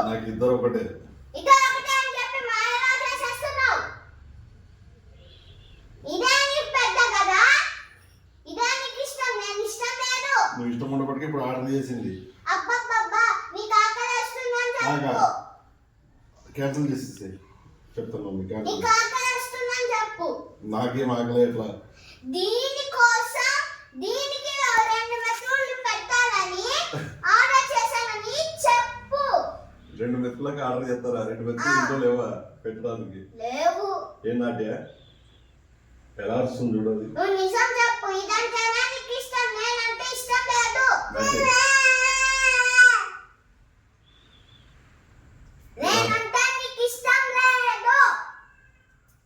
నాకు ఇద్దరు ఒకటే. ఇద్దరు ఒకటే అని చెప్పి మాయలా చేసేస్తున్నావు. ఇదే నీకు పెద్ద కదా, ఇదే నీకు ఇష్టం, నేను ఇష్టం లేదు. నువ్వు ఇష్టం ఉన్నప్పటికీ ఇప్పుడు ఆర్డర్ చేసింది. అబ్బబ్బబ్బా నీకు ఆకలి వస్తుందని చెప్పు. క్యాన్సిల్ చేసేసి చెప్తాను మమ్మీ. నీకు ఆకలి వస్తుందని చెప్పు. నాకేం ఆకలి ఎట్లా? దీనికోసం దీనికి 2 మెతుకులు పెట్టాలని ఆర్డర్ చేశానని చెప్పు. 2 మెతుకులకు ఆర్డర్ చేస్తారా? 2 మెతుకులు ఇంట్లో లేవా పెట్టడానికి? లేవు. ఏం నాట్యా ఎలా వస్తుంది చూడాలి. నువ్వు నిజం చెప్పు. ఇదంటేనే నీకు ఇష్టం, నేనంటే ఇష్టం లేదు. నేనంటే నీకు ఇష్టం లేదు.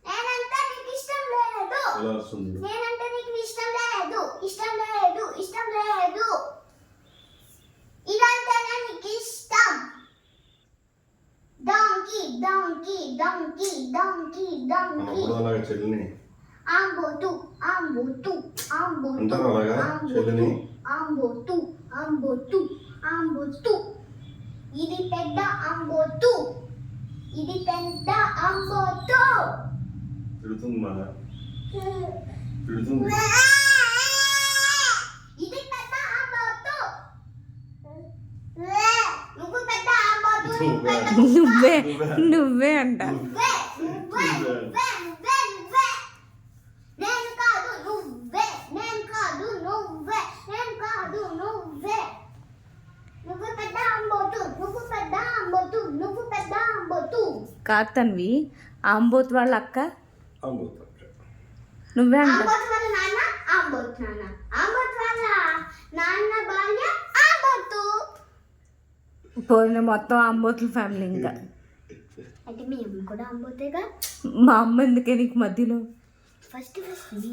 నేనంటే నీకు ఇష్టం లేదు. ఎలా వస్తుంది? నేనంటే నీకు ఇష్టం లేదు. ఇష్టం లేదు. ఇష్టం లేదు. ఇదంటేనే నీకు ఇష్టం. Donkey donkey donkey donkey donkey. అలాగా చెల్లిని ఆంబోతు ఆంబోతు ఆంబోతు అంటారు అలాగా చెల్లిని. ఆంబోతు ఆంబోతు ఆంబోతు. ఇది పెద్ద ఆంబోతు. ఇది పెద్ద ఆంబోతు. తిడుతుంది మన తిడుతుంది. ఇది పెద్ద ఆంబోతు. నువ్వు పెద్ద ఆంబోతు. నువ్వే అంట. నువ్వే నువ్వే నువ్వే నువ్వే నువ్వే. నేను కాదు నువ్వే. నేను కాదు నువ్వే. నేను కాదు నువ్వే. నువ్వు పెద్ద ఆంబోతు. నువ్వు పెద్ద ఆంబోతు. నువ్వు పెద్ద ఆంబోతు. కాదు తన్వి, ఆంబోత్ వాళ్ళ అక్క ఆంబోతు. నువ్వే అంట. ఆంబోతు వాళ్ళ నాన్న ఆంబోతు నాన్న. ఆంబోతు వాళ్ళ నాన్న భార్య ఆంబోతు. పోయిన మొత్తం ఆంబోతుల ఫ్యామిలీ. ఇంకా అంటే మీ అమ్మ కూడా ఆంబోతేగా. మా అమ్మ ఎందుకే నీకు మధ్యలో? ఫస్ట్ మీ